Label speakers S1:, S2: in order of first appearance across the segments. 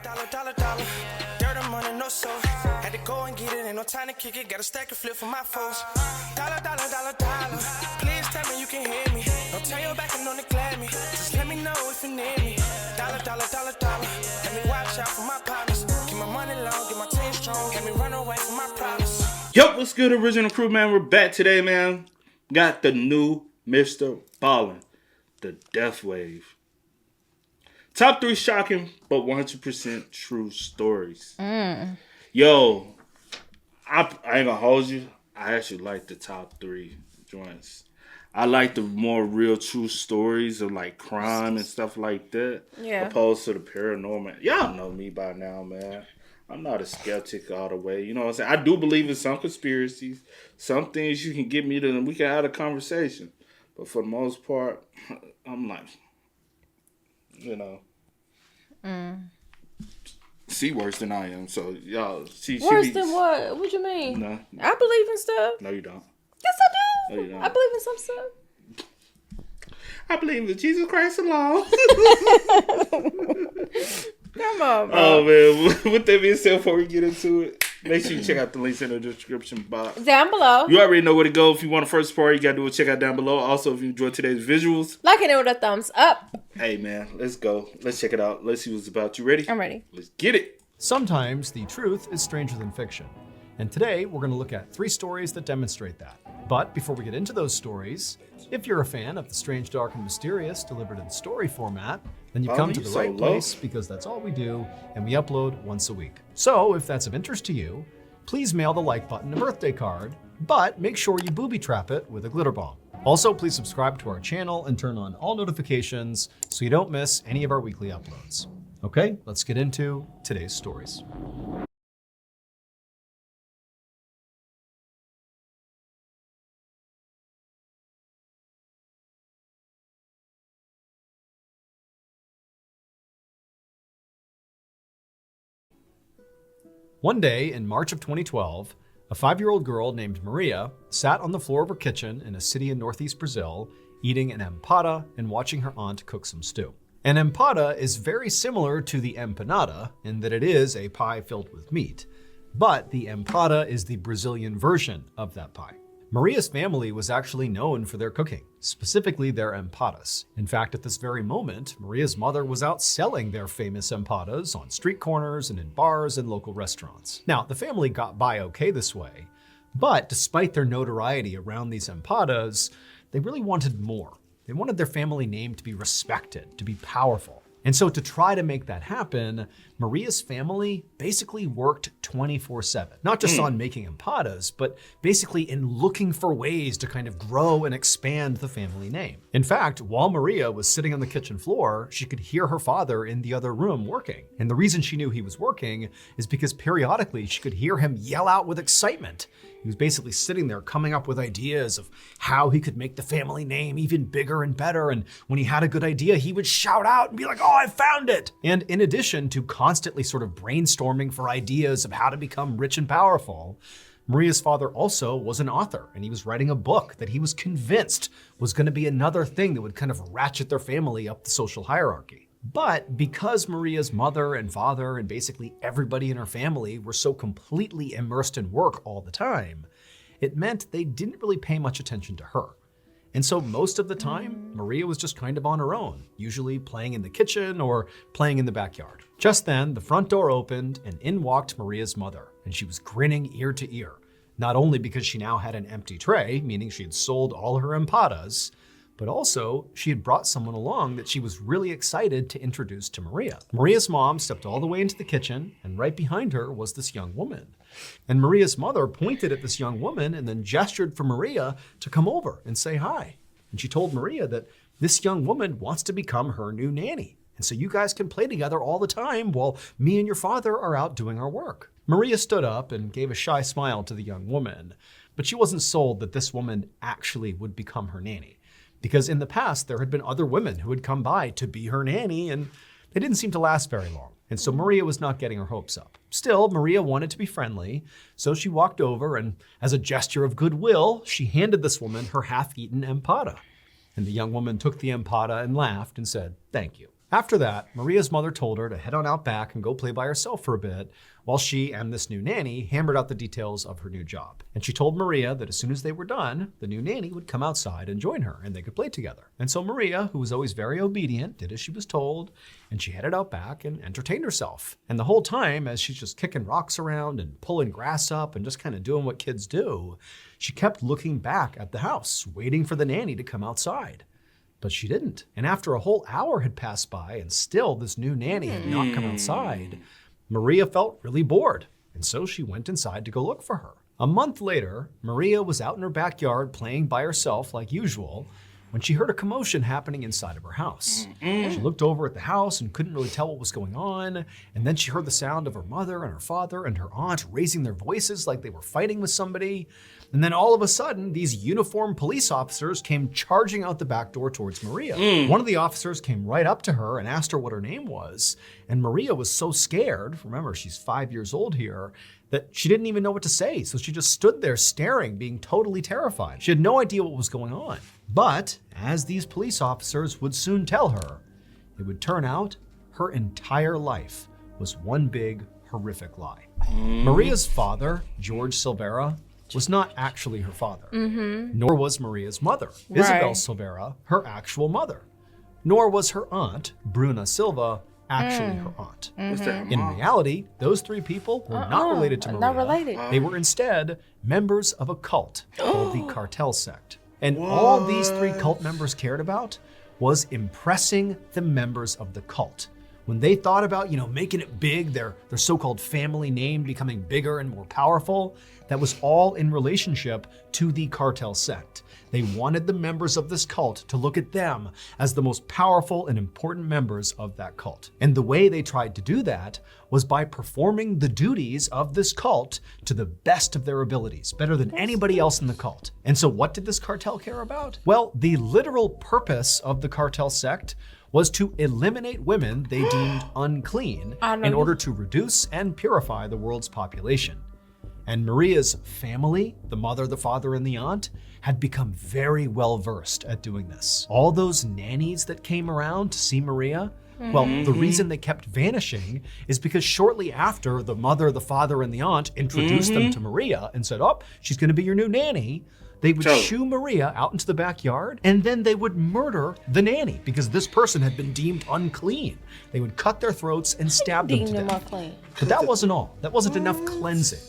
S1: Dollar. Dirt and money, no soul. Had to go and get it, ain't no time to kick it. Got a stack of flip for my foes. Dollar. Please tell me you can hear me. Don't turn your back and don't neglect me. Just let me know if you need me. Dollar. Let me watch out for my partners. Keep my money long, get my team strong. Let me run away from my problems.
S2: Yo, what's good, original crew, man? We're back today, man. Got the new Mr. Ballen, the Death Wave. Top 3 shocking, but 100% true stories. Yo, I ain't gonna hold you. I actually like the top 3 joints. I like the more real, true stories of like crime and stuff like that.
S3: Yeah.
S2: Opposed to the paranormal. Y'all know me by now, man. I'm not a skeptic all the way. You know what I'm saying? I do believe in some conspiracies. Some things you can get me to, and we can have a conversation. But for the most part, I'm like, you know. She worse than I am. So, y'all, she
S3: Worse than what? What you mean?
S2: No.
S3: I believe in stuff.
S2: No, you don't.
S3: Yes, I do.
S2: No, you don't.
S3: I believe in some stuff.
S2: I believe in Jesus Christ alone.
S3: Come on, bro.
S2: Oh, man. With that being said, before we get into it, make sure you check out the links in the description box.
S3: Down below.
S2: You already know where to go. If you want a first party, you got to do a check out down below. Also, if you enjoyed today's visuals,
S3: like it with a thumbs up.
S2: hey, man, let's go. Let's check it out. Let's see what it's about. You ready?
S3: I'm ready.
S2: Let's get it.
S4: Sometimes the truth is stranger than fiction. And today we're going to look at 3 stories that demonstrate that. But before we get into those stories, if you're a fan of the strange, dark, and mysterious delivered in story format, then you've come to the right place because that's all we do and we upload once a week. So if that's of interest to you, please mail the like button a birthday card, but make sure you booby trap it with a glitter bomb. Also, please subscribe to our channel and turn on all notifications so you don't miss any of our weekly uploads. Okay, let's get into today's stories. One day in March of 2012, a 5-year-old girl named Maria sat on the floor of her kitchen in a city in northeast Brazil, eating an empada and watching her aunt cook some stew. An empada is very similar to the empanada in that it is a pie filled with meat, but the empada is the Brazilian version of that pie. Maria's family was actually known for their cooking, specifically their empadas. In fact, at this very moment, Maria's mother was out selling their famous empadas on street corners and in bars and local restaurants. Now, the family got by okay this way, but despite their notoriety around these empadas, they really wanted more. They wanted their family name to be respected, to be powerful. And so to try to make that happen, Maria's family basically worked 24/7. Not just on making empadas, but basically in looking for ways to kind of grow and expand the family name. In fact, while Maria was sitting on the kitchen floor, she could hear her father in the other room working. And the reason she knew he was working is because periodically she could hear him yell out with excitement. He was basically sitting there coming up with ideas of how he could make the family name even bigger and better. And when he had a good idea, he would shout out and be like, "Oh, I found it." And in addition to constantly sort of brainstorming for ideas of how to become rich and powerful, Maria's father also was an author, and he was writing a book that he was convinced was going to be another thing that would kind of ratchet their family up the social hierarchy. But because Maria's mother and father and basically everybody in her family were so completely immersed in work all the time, it meant they didn't really pay much attention to her. And so most of the time, Maria was just kind of on her own, usually playing in the kitchen or playing in the backyard. Just then, the front door opened and in walked Maria's mother, and she was grinning ear to ear, not only because she now had an empty tray, meaning she had sold all her empadas, but also she had brought someone along that she was really excited to introduce to Maria. Maria's mom stepped all the way into the kitchen, and right behind her was this young woman. And Maria's mother pointed at this young woman and then gestured for Maria to come over and say hi. And she told Maria that this young woman wants to become her new nanny. And so you guys can play together all the time while me and your father are out doing our work. Maria stood up and gave a shy smile to the young woman, but she wasn't sold that this woman actually would become her nanny. Because in the past, there had been other women who had come by to be her nanny, and they didn't seem to last very long. And so Maria was not getting her hopes up. Still, Maria wanted to be friendly, so she walked over and, as a gesture of goodwill, she handed this woman her half-eaten empada. And the young woman took the empada and laughed and said, "Thank you." After that, Maria's mother told her to head on out back and go play by herself for a bit while she and this new nanny hammered out the details of her new job. And she told Maria that as soon as they were done, the new nanny would come outside and join her and they could play together. And so Maria, who was always very obedient, did as she was told, and she headed out back and entertained herself. And the whole time, as she's just kicking rocks around and pulling grass up and just kind of doing what kids do, she kept looking back at the house, waiting for the nanny to come outside. But she didn't. And after a whole hour had passed by and still this new nanny had not come outside, Maria felt really bored. And so she went inside to go look for her. A month later, Maria was out in her backyard playing by herself like usual when she heard a commotion happening inside of her house. She looked over at the house and couldn't really tell what was going on. And then she heard the sound of her mother and her father and her aunt raising their voices like they were fighting with somebody. And then all of a sudden, these uniformed police officers came charging out the back door towards Maria. One of the officers came right up to her and asked her what her name was. And Maria was so scared, remember she's 5 years old here, that she didn't even know what to say. So she just stood there staring, being totally terrified. She had no idea what was going on. But as these police officers would soon tell her, it would turn out her entire life was one big horrific lie. Maria's father, George Silvera, was not actually her father, nor was Maria's mother, Isabel Silvera, her actual mother, nor was her aunt, Bruna Silva, actually her aunt.
S2: What's that?
S4: In reality, those three people were not related to Maria.
S3: Not related.
S4: They were instead members of a cult called the Cartel Sect. And all these three cult members cared about was impressing the members of the cult. When they thought about, making it big, their so-called family name becoming bigger and more powerful, that was all in relationship to the Cartel Sect. They wanted the members of this cult to look at them as the most powerful and important members of that cult. And the way they tried to do that was by performing the duties of this cult to the best of their abilities, better than anybody else in the cult. And so what did this cartel care about? Well, the literal purpose of the Cartel Sect was to eliminate women they deemed unclean in order to reduce and purify the world's population. And Maria's family, the mother, the father, and the aunt, had become very well versed at doing this. All those nannies that came around to see Maria, well, the reason they kept vanishing is because shortly after the mother, the father, and the aunt introduced them to Maria and said, oh, she's gonna be your new nanny, they would shoo Maria out into the backyard, and then they would murder the nanny because this person had been deemed unclean. They would cut their throats and stab them to death. But that wasn't all. That wasn't enough cleansing.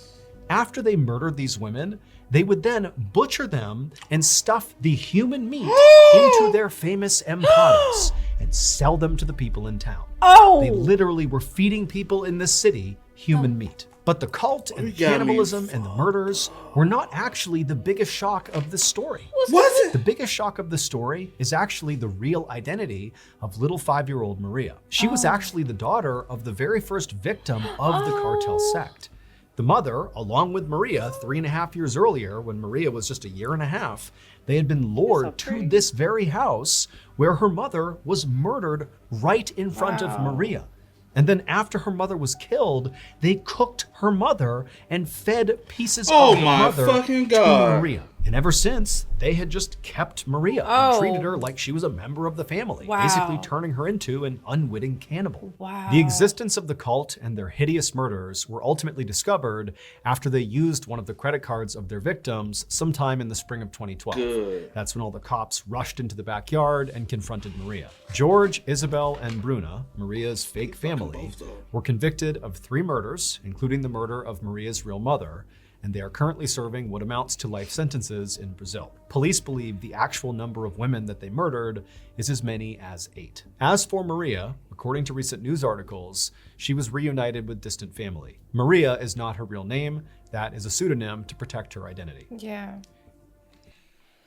S4: After they murdered these women, they would then butcher them and stuff the human meat into their famous empadas and sell them to the people in town. They literally were feeding people in this city human meat. But the cult and the cannibalism and the murders were not actually the biggest shock of this story.
S2: Was it?
S4: The biggest shock of the story is actually the real identity of little 5-year-old Maria. She was actually the daughter of the very first victim of the Cartel Sect. The mother, along with Maria, 3.5 years earlier, when Maria was just 1.5 years, they had been lured to this very house where her mother was murdered right in front of Maria. And then after her mother was killed, they cooked her mother and fed pieces of her mother to Maria. And ever since, they had just kept Maria and treated her like she was a member of the family, basically turning her into an unwitting cannibal. The existence of the cult and their hideous murders were ultimately discovered after they used one of the credit cards of their victims sometime in the spring of 2012. That's when all the cops rushed into the backyard and confronted Maria. George, Isabel, and Bruna, Maria's fake family, were convicted of 3 murders, including the murder of Maria's real mother, and they are currently serving what amounts to life sentences in Brazil. Police believe the actual number of women that they murdered is as many as 8. As for Maria, according to recent news articles, she was reunited with distant family. Maria is not her real name. That is a pseudonym to protect her identity.
S3: Yeah.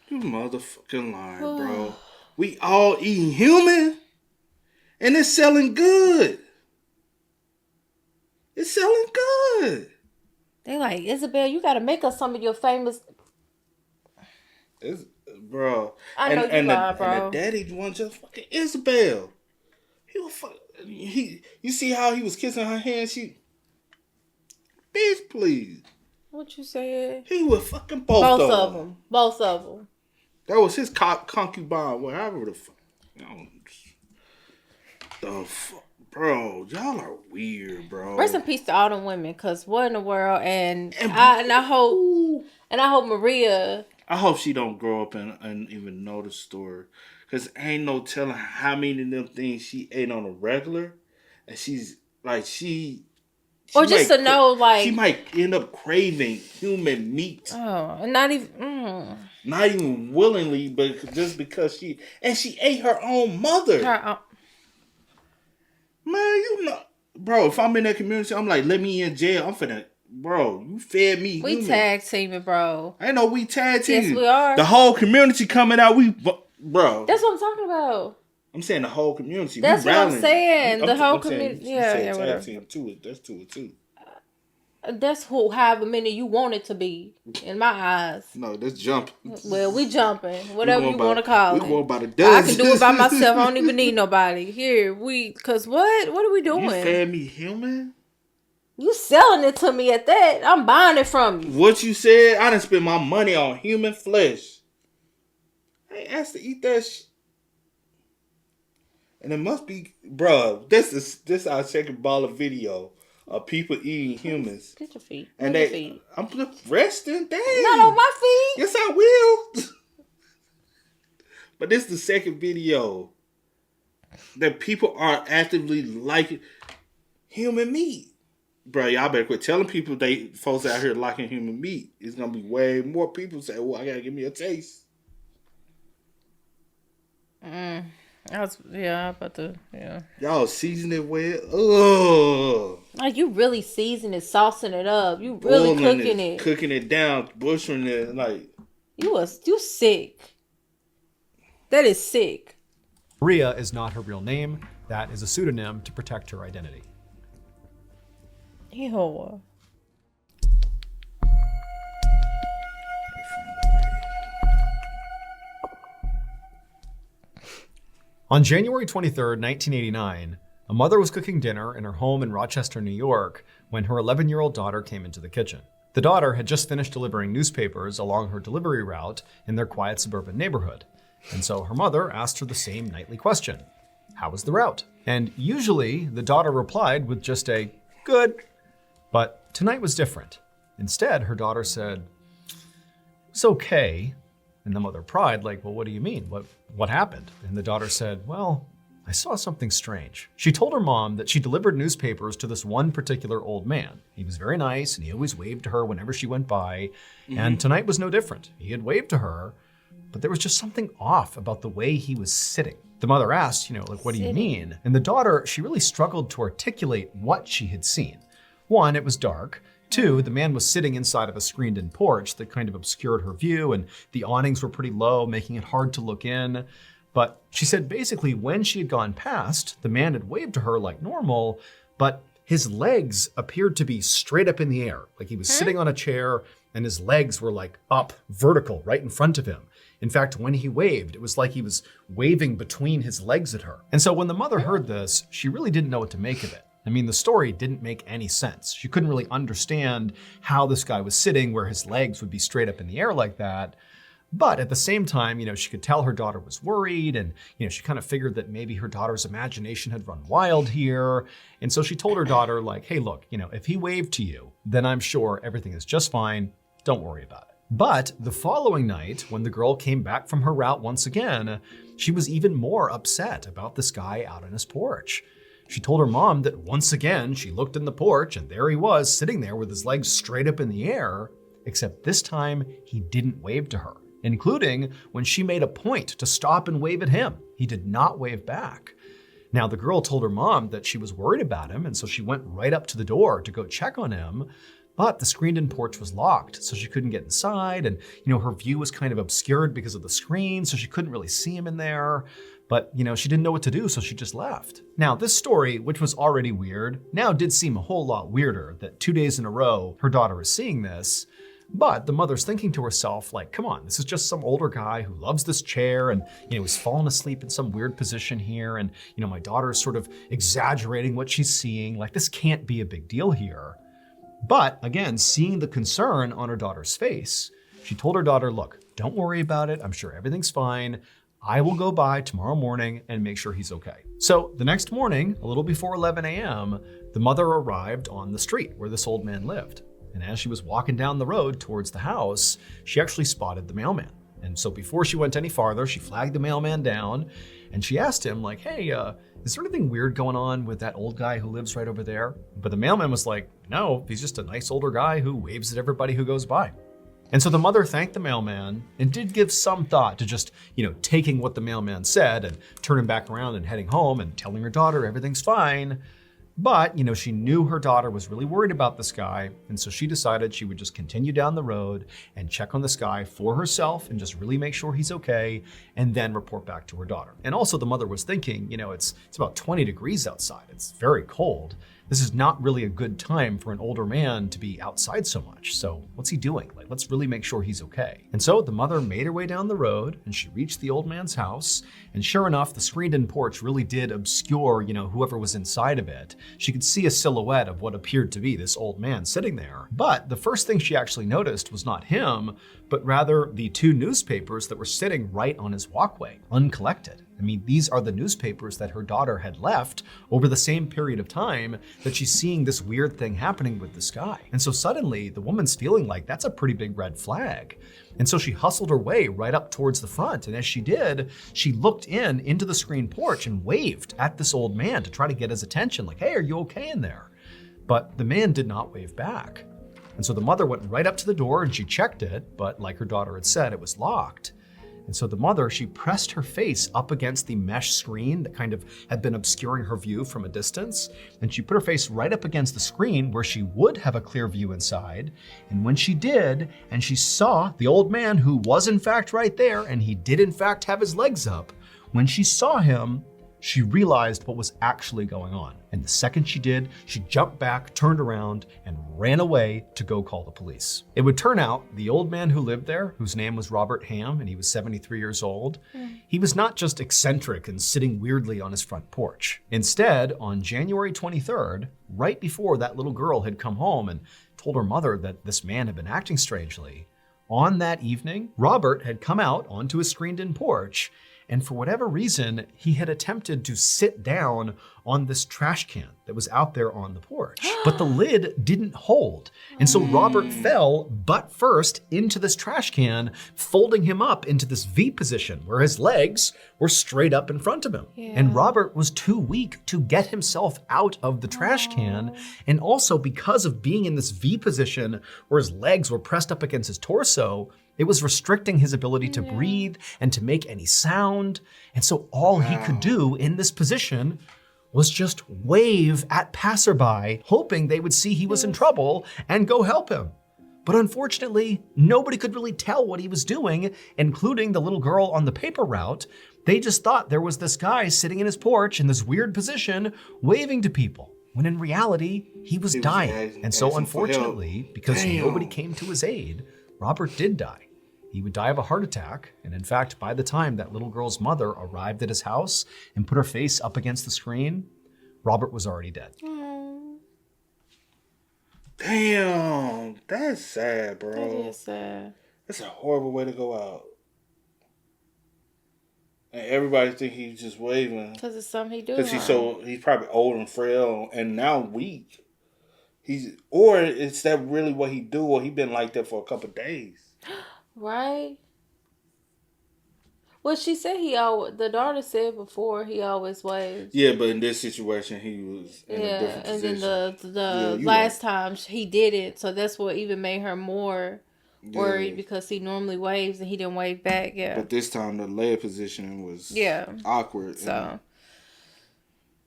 S2: You motherfucking lying, bro. We all eating human, and it's selling good. It's selling good.
S3: They like, Isabel, you gotta make us some of your famous.
S2: Bro.
S3: I know you lie, bro.
S2: And the daddy one just fucking Isabel. He was you see how he was kissing her hand? Bitch, please.
S3: What you said?
S2: He was fucking both of them.
S3: Both of them.
S2: That was his concubine, whatever the fuck. Bro, y'all are weird, bro.
S3: Rest in peace to all them women, cause what in the world? And
S2: And-
S3: I hope Maria.
S2: I hope she don't grow up and even know the story. Because ain't no telling how many of them things she ate on a regular. And she's like, she
S3: Or just
S2: might
S3: to know, like,
S2: she might end up craving human meat.
S3: oh, and not even.
S2: Not even willingly, but just because she ate her own mother. Man, you know. Bro, if I'm in that community, I'm like, let me in jail. I'm finna, bro, you fed me
S3: We
S2: human.
S3: tag teaming, bro.
S2: I know we tag team.
S3: Yes, we are.
S2: The whole community coming out, bro.
S3: That's what I'm talking about.
S2: I'm saying the whole community.
S3: That's
S2: we
S3: what I'm
S2: rallying.
S3: saying. The whole
S2: saying,
S3: community.
S2: you
S3: Yeah,
S2: said
S3: yeah,
S2: tag
S3: whatever.
S2: team too. That's 2 or 2.
S3: That's however many you want it to be, in my eyes.
S2: No, that's jump.
S3: Well, we jumping. Whatever you want to call it.
S2: We going by the
S3: I
S2: dozen.
S3: can do it by myself. I don't even need nobody. Here, cause what? What are we doing?
S2: You fed me human?
S3: You selling it to me at that. I'm buying it from you.
S2: What you said, I done spent my money on human flesh. I ain't asked to eat that shit. And it must be, bro, this our second ball of video of people eating humans.
S3: Get your feet.
S2: And
S3: Get your feet.
S2: I'm just resting. Dang.
S3: Not on my feet.
S2: Yes, I will. But this is the second video that people are actively liking human meat. Bro, y'all better quit telling people folks out here liking human meat. It's gonna be way more people say, "Oh, I gotta give me a taste." Y'all season it well. Ugh.
S3: Like you really seasoning it, saucing it up. You really
S2: Boiling cooking it down, butchering it. Like
S3: you sick. That is sick.
S4: Maria is not her real name. That is a pseudonym to protect her identity.
S3: Ew.
S4: On January 23rd, 1989, a mother was cooking dinner in her home in Rochester, New York, when her 11-year-old daughter came into the kitchen. The daughter had just finished delivering newspapers along her delivery route in their quiet suburban neighborhood. And so her mother asked her the same nightly question: how was the route? And usually the daughter replied with just a good. But tonight was different. Instead, her daughter said, "It's okay." And the mother pried, like, "Well, what do you mean? What happened?" And the daughter said, "Well, I saw something strange." She told her mom that she delivered newspapers to this one particular old man. He was very nice and he always waved to her whenever she went by. And tonight was no different. He had waved to her, but there was just something off about the way he was sitting. The mother asked, what do you mean? And the daughter, she really struggled to articulate what she had seen. One, it was dark. Two, the man was sitting inside of a screened-in porch that kind of obscured her view, and the awnings were pretty low, making it hard to look in. But she said basically when she had gone past, the man had waved to her like normal, but his legs appeared to be straight up in the air. Like he was sitting on a chair and his legs were like up, vertical, right in front of him. In fact, when he waved, it was like he was waving between his legs at her. And so when the mother heard this, she really didn't know what to make of it. I mean, the story didn't make any sense. She couldn't really understand how this guy was sitting where his legs would be straight up in the air like that. But at the same time, she could tell her daughter was worried, and, she kind of figured that maybe her daughter's imagination had run wild here. And so she told her daughter, like, "Hey, look, if he waved to you, then I'm sure everything is just fine. Don't worry about it." But the following night, when the girl came back from her route once again, she was even more upset about this guy out on his porch. She told her mom that once again, she looked in the porch and there he was sitting there with his legs straight up in the air, except this time he didn't wave to her, including when she made a point to stop and wave at him. He did not wave back. Now, the girl told her mom that she was worried about him, and so she went right up to the door to go check on him, but the screened-in porch was locked, so she couldn't get inside, and, her view was kind of obscured because of the screen, so she couldn't really see him in there. But, she didn't know what to do, so she just left. Now, this story, which was already weird, now did seem a whole lot weirder that 2 days in a row, her daughter is seeing this. But the mother's thinking to herself, like, come on, this is just some older guy who loves this chair and, he's fallen asleep in some weird position here. And, my daughter is sort of exaggerating what she's seeing. Like, this can't be a big deal here. But again, seeing the concern on her daughter's face, she told her daughter, "Look, don't worry about it. I'm sure everything's fine. I will go by tomorrow morning and make sure he's okay." So the next morning, a little before 11 a.m., the mother arrived on the street where this old man lived. And as she was walking down the road towards the house, she actually spotted the mailman. And so before she went any farther, she flagged the mailman down and she asked him, like, hey, is there anything weird going on with that old guy who lives right over there? But the mailman was like, no, he's just a nice older guy who waves at everybody who goes by. And so the mother thanked the mailman and did give some thought to just, taking what the mailman said and turning back around and heading home and telling her daughter everything's fine. But, she knew her daughter was really worried about this guy, and so she decided she would just continue down the road and check on this guy for herself and just really make sure he's okay, and then report back to her daughter. And also the mother was thinking, it's about 20 degrees outside. It's very cold. This is not really a good time for an older man to be outside so much. So what's he doing? Let's really make sure he's okay. And so the mother made her way down the road and she reached the old man's house. And sure enough, the screened-in porch really did obscure, whoever was inside of it. She could see a silhouette of what appeared to be this old man sitting there. But the first thing she actually noticed was not him, but rather the 2 newspapers that were sitting right on his walkway, uncollected. I mean, these are the newspapers that her daughter had left over the same period of time that she's seeing this weird thing happening with this guy. And so suddenly the woman's feeling like that's a pretty big red flag. And so she hustled her way right up towards the front. And as she did, she looked into the screen porch and waved at this old man to try to get his attention, like, hey, are you okay in there? But the man did not wave back. And so the mother went right up to the door and she checked it, but like her daughter had said, it was locked. And so the mother, she pressed her face up against the mesh screen that kind of had been obscuring her view from a distance. And she put her face right up against the screen where she would have a clear view inside. And when she did, and she saw the old man who was in fact right there, and he did in fact have his legs up, when she saw him, she realized what was actually going on. And the second she did, she jumped back, turned around, and ran away to go call the police. It would turn out the old man who lived there, whose name was Robert Ham, and he was 73 years old, he was not just eccentric and sitting weirdly on his front porch. Instead, on January 23rd, right before that little girl had come home and told her mother that this man had been acting strangely, on that evening, Robert had come out onto his screened-in porch, and for whatever reason, he had attempted to sit down on this trash can that was out there on the porch. But the lid didn't hold. And so Robert fell butt first into this trash can, folding him up into this V position where his legs were straight up in front of him. Yeah. And Robert was too weak to get himself out of the trash can. And also because of being in this V position where his legs were pressed up against his torso, it was restricting his ability to breathe and to make any sound. And so all he could do in this position was just wave at passerby, hoping they would see he was in trouble and go help him. But unfortunately, nobody could really tell what he was doing, including the little girl on the paper route. They just thought there was this guy sitting in his porch in this weird position, waving to people, when in reality, he was dying. And so unfortunately, because nobody came to his aid, Robert did die. He would die of a heart attack, and in fact, by the time that little girl's mother arrived at his house and put her face up against the screen, Robert was already dead.
S2: Damn, that's sad, bro.
S3: That is sad.
S2: That's a horrible way to go out. And everybody think he's just waving.
S3: Because it's something he do.
S2: Because he's probably old and frail and now weak. Or is that really what he do, or he been like that for a couple of days?
S3: Right. Well, she said the daughter said before he always waves.
S2: Yeah, but in this situation, he was in a different position.
S3: And then the last time he did it, so that's what even made her more worried because he normally waves and he didn't wave back. Yeah.
S2: But this time the leg position was awkward.
S3: So,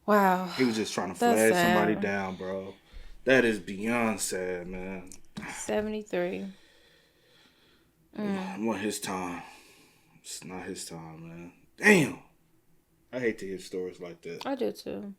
S3: wow.
S2: He was just trying to flag somebody down, bro. That is beyond sad, man.
S3: 73.
S2: I want his time. It's not his time, man. Damn. I hate to hear stories like that.
S3: I do too.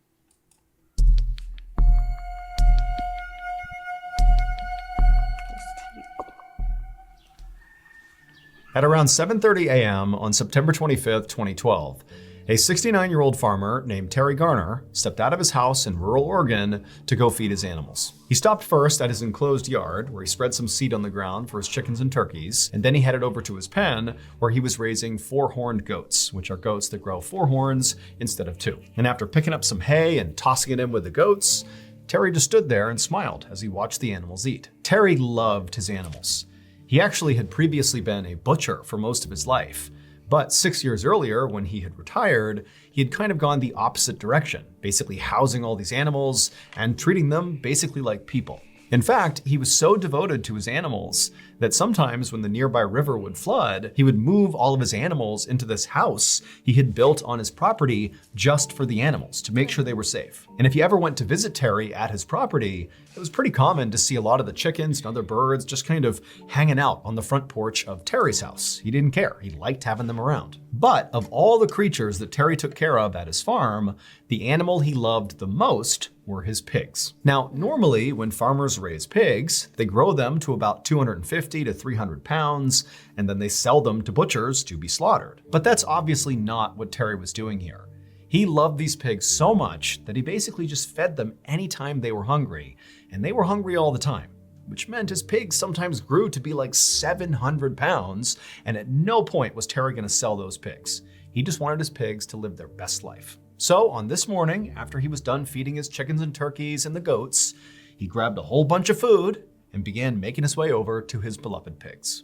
S4: At around 7:30 a.m. on September 25th, 2012, A 69-year-old farmer named Terry Garner stepped out of his house in rural Oregon to go feed his animals. He stopped first at his enclosed yard, where he spread some seed on the ground for his chickens and turkeys, and then he headed over to his pen, where he was raising 4-horned goats, which are goats that grow 4 horns instead of 2. And after picking up some hay and tossing it in with the goats, Terry just stood there and smiled as he watched the animals eat. Terry loved his animals. He actually had previously been a butcher for most of his life. But 6 years earlier, when he had retired, he had kind of gone the opposite direction, basically housing all these animals and treating them basically like people. In fact, he was so devoted to his animals that sometimes when the nearby river would flood, he would move all of his animals into this house he had built on his property just for the animals to make sure they were safe. And if you ever went to visit Terry at his property, it was pretty common to see a lot of the chickens and other birds just kind of hanging out on the front porch of Terry's house. He didn't care. He liked having them around. But of all the creatures that Terry took care of at his farm, the animal he loved the most were his pigs. Now, normally when farmers raise pigs, they grow them to about 250 to 300 pounds, and then they sell them to butchers to be slaughtered. But that's obviously not what Terry was doing here. He loved these pigs so much that he basically just fed them anytime they were hungry, and they were hungry all the time, which meant his pigs sometimes grew to be like 700 pounds, and at no point was Terry gonna sell those pigs. He just wanted his pigs to live their best life. So on this morning, after he was done feeding his chickens and turkeys and the goats, he grabbed a whole bunch of food and began making his way over to his beloved pigs.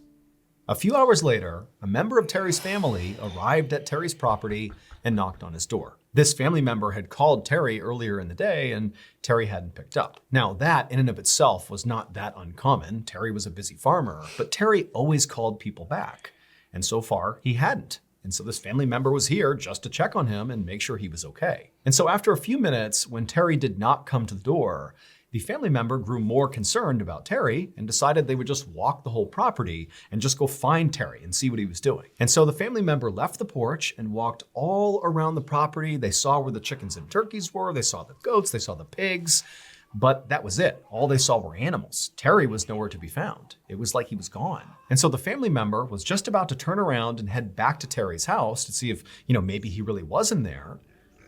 S4: A few hours later, a member of Terry's family arrived at Terry's property and knocked on his door. This family member had called Terry earlier in the day and Terry hadn't picked up. Now that in and of itself was not that uncommon. Terry was a busy farmer, but Terry always called people back. And so far he hadn't. And so this family member was here just to check on him and make sure he was okay. And so after a few minutes, when Terry did not come to the door, the family member grew more concerned about Terry and decided they would just walk the whole property and just go find Terry and see what he was doing. And so the family member left the porch and walked all around the property. They saw where the chickens and turkeys were. They saw the goats. They saw the pigs. But that was it. All they saw were animals. Terry was nowhere to be found. It was like he was gone. And so the family member was just about to turn around and head back to Terry's house to see if, maybe he really wasn't there,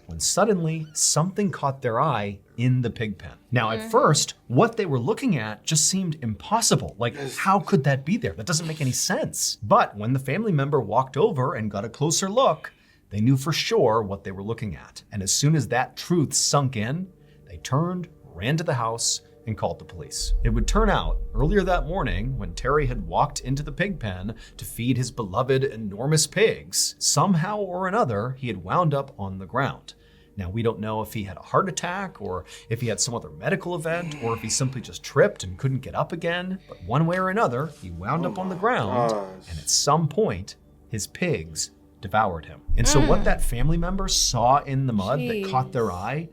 S4: when suddenly something caught their eye in the pig pen. Now, at first, what they were looking at just seemed impossible. Like, how could that be there? That doesn't make any sense. But when the family member walked over and got a closer look, they knew for sure what they were looking at. And as soon as that truth sunk in, they turned, ran to the house, and called the police. It would turn out, earlier that morning, when Terry had walked into the pig pen to feed his beloved enormous pigs, somehow or another, he had wound up on the ground. Now, we don't know if he had a heart attack, or if he had some other medical event, or if he simply just tripped and couldn't get up again, but one way or another, he wound up on the ground, and at some point, his pigs devoured him. And so what that family member saw in the mud that caught their eye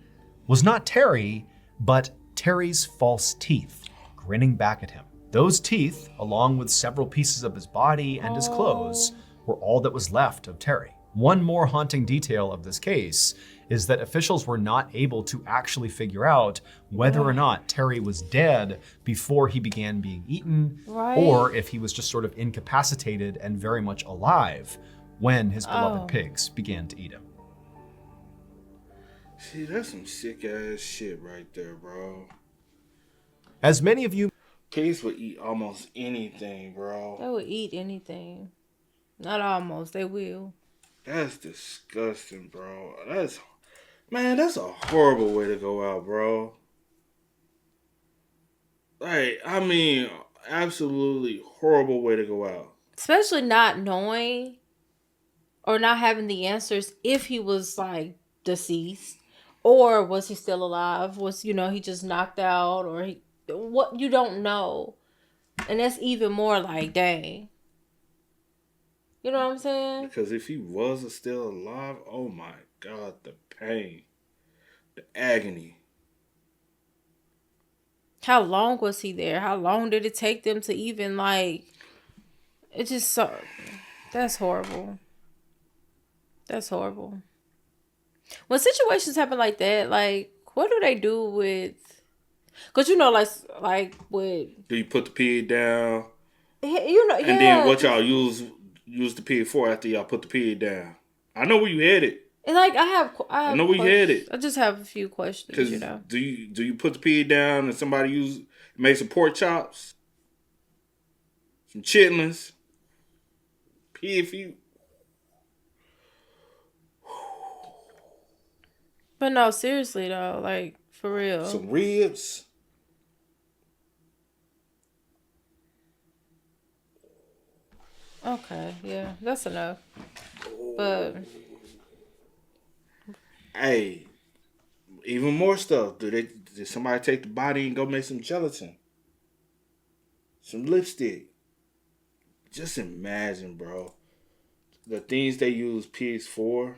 S4: was not Terry, but Terry's false teeth grinning back at him. Those teeth, along with several pieces of his body and his clothes, were all that was left of Terry. One more haunting detail of this case is that officials were not able to actually figure out whether or not Terry was dead before he began being eaten, or if he was just sort of incapacitated and very much alive when his beloved pigs began to eat him.
S2: See, that's some sick ass shit right there, bro.
S4: As many of you...
S2: Pigs would eat almost anything, bro.
S3: They would eat anything. Not almost, they will.
S2: That's disgusting, bro. That's a horrible way to go out, bro. Like, absolutely horrible way to go out.
S3: Especially not knowing or not having the answers if he was, deceased. Or was he still alive? Was, he just knocked out? Or what? You don't know. And that's even more like, dang. You know what I'm saying?
S2: Because if he was still alive, oh my God, the pain. The agony.
S3: How long was he there? How long did it take them to even, it's just so... That's horrible. That's horrible. When situations happen like that, what do they do with... Because, with...
S2: Do you put the pig down?
S3: Yeah.
S2: And then what y'all use the pig for after y'all put the pig down? I know where you headed.
S3: And like I have
S2: I know we had it.
S3: I just have a few questions.
S2: Cause
S3: You know,
S2: do you put the pig down and somebody make some pork chops, some chitlins, pig feet?
S3: but no, seriously though, like for real.
S2: Some ribs.
S3: Okay, yeah, that's enough. But
S2: Hey, even more stuff. Did somebody take the body and go make some gelatin? Some lipstick. Just imagine, bro. The things they use pigs for.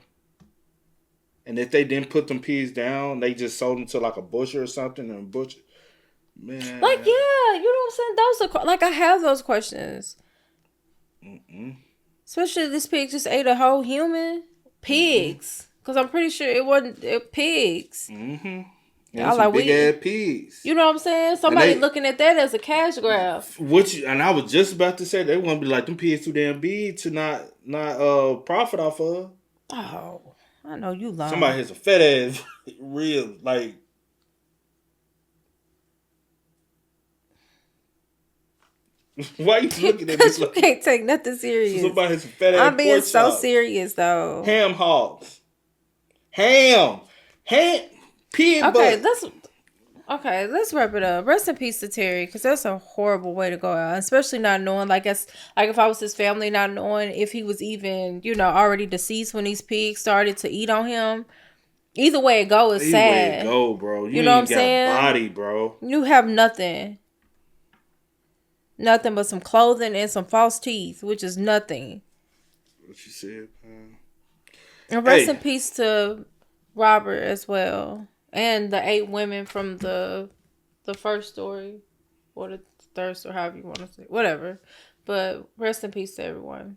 S2: And if they didn't put them pigs down, they just sold them to like a butcher or something, and a butcher, man.
S3: like, yeah, you know what I'm saying? Those are like I have those questions. Especially if this pig just ate a whole human. Pigs, because I'm pretty sure it wasn't pigs.
S2: Y'all like big ass pigs.
S3: You know what I'm saying? Somebody looking at that as a cash grab.
S2: And I was just about to say they want to be like them pigs too damn big to not profit off of.
S3: Oh, I know you lying.
S2: Somebody has a fat ass real like. Why you looking at me?
S3: Because you can't take nothing serious.
S2: Somebody has a fat ass.
S3: I'm being so
S2: chop.
S3: serious though.
S2: Ham hocks. Ham. Pig butt.
S3: Let's wrap it up. Rest in peace to Terry, because that's a horrible way to go out, especially not knowing. Like if I was his family, not knowing if he was even, already deceased when these pigs started to eat on him. Either way it go is sad.
S2: Either way it go, bro. You
S3: know what I'm
S2: got
S3: saying?
S2: a body, bro.
S3: You have nothing. Nothing but some clothing and some false teeth, which is nothing.
S2: What you said, man.
S3: And rest in peace to Robert as well. And the 8 women from the first story. Or the third story, however you want to say. Whatever. But rest in peace to everyone.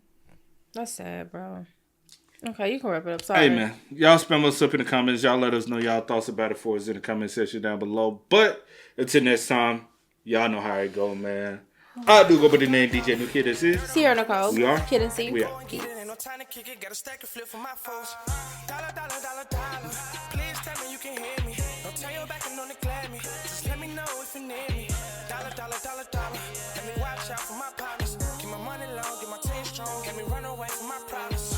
S3: That's sad, bro. Okay, you can wrap it up. Sorry.
S2: Hey, man. Y'all spam us up in the comments. Y'all let us know y'all thoughts about it for us in the comment section down below. But until next time, y'all know how it go, man. I do go by the name DJ New Kid. This is
S3: Sierra Nicole.
S2: We are
S3: Kid and C.
S2: We are.
S3: Peace.
S1: Ain't no time to kick it, got a stack of flip for my folks. Dollar, dollar, dollar, dollar. Please tell me you can hear me. Don't turn your back and don't neglect me. Just let me know if you need me. Dollar, dollar, dollar, dollar. Let me watch out for my partners. Keep my money long, get my team strong. Let me run away from my problems.